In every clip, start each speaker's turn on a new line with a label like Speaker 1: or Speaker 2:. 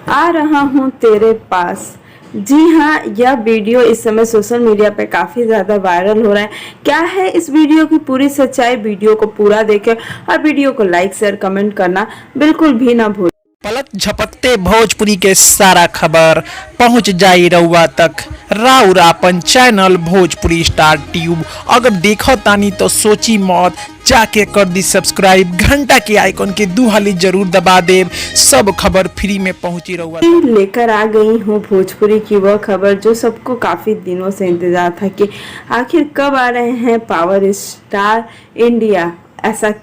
Speaker 1: आ रहा हूँ तेरे पास। जी हाँ, यह वीडियो इस समय सोशल मीडिया पे काफ़ी ज़्यादा वायरल हो रहा है। क्या है इस वीडियो की पूरी सच्चाई? वीडियो को पूरा देखें और वीडियो को लाइक शेयर कमेंट करना बिल्कुल भी ना भूलें।
Speaker 2: पलक झपकते भोजपुरी के सारा खबर पहुंच जाई रउआ तक। राउर आपन चैनल भोजपुरी स्टार ट्यूब अगर देखो तानी तो सोची मौत, जाके कर दी सब्सक्राइब, घंटा के आइकन के दू हाली जरूर दबा देव। सब खबर फ्री में पहुंची रउआ तक।
Speaker 1: लेकर आ गई हूँ भोजपुरी की वह खबर जो सबको काफ़ी दिनों से इंतजार था कि आखिर कब आ रहे हैं पावर स्टार इंडिया। ऐसा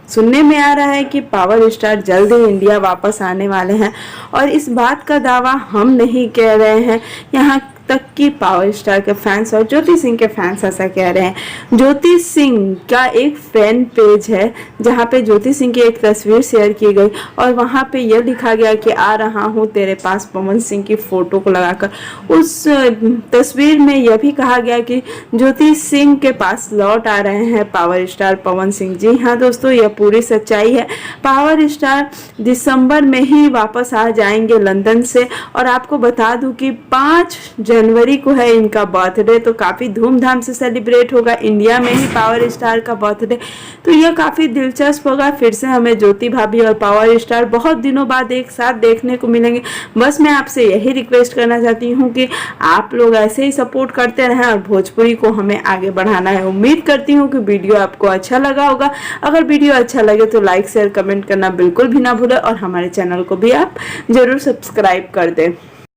Speaker 1: सुनने में आ रहा है कि पावर स्टार जल्द ही इंडिया वापस आने वाले हैं और इस बात का दावा हम नहीं कह रहे हैं, यहाँ तक कि पावर स्टार के फैंस और ज्योति सिंह के फैंस ऐसा कह रहे हैं। ज्योति सिंह का एक फैन पेज है जहाँ पे ज्योति सिंह की एक तस्वीर शेयर की गई और वहाँ पे यह लिखा गया कि आ रहा हूँ तेरे पास, पवन सिंह की फोटो को लगाकर। उस तस्वीर में यह भी कहा गया कि ज्योति सिंह के पास लौट आ रहे हैं पावर स्टार पवन सिंह। जी हाँ दोस्तों, यह पूरी सच्चाई है। पावर स्टार दिसंबर में ही वापस आ जाएंगे लंदन से। और आपको बता दूं कि 5 जनवरी को है इनका बर्थडे, तो काफ़ी धूमधाम से सेलिब्रेट होगा इंडिया में ही पावर स्टार का बर्थडे। तो यह काफ़ी दिलचस्प होगा। फिर से हमें ज्योति भाभी और पावर स्टार बहुत दिनों बाद एक साथ देखने को मिलेंगे। बस मैं आपसे यही रिक्वेस्ट करना चाहती हूँ कि आप लोग ऐसे ही सपोर्ट करते रहें और भोजपुरी को हमें आगे बढ़ाना है। उम्मीद करती हूँ कि वीडियो आपको अच्छा लगा होगा। अगर वीडियो अच्छा लगे तो लाइक शेयर कमेंट करना बिल्कुल भी ना भूलें और हमारे चैनल को भी आप ज़रूर सब्सक्राइब कर दें।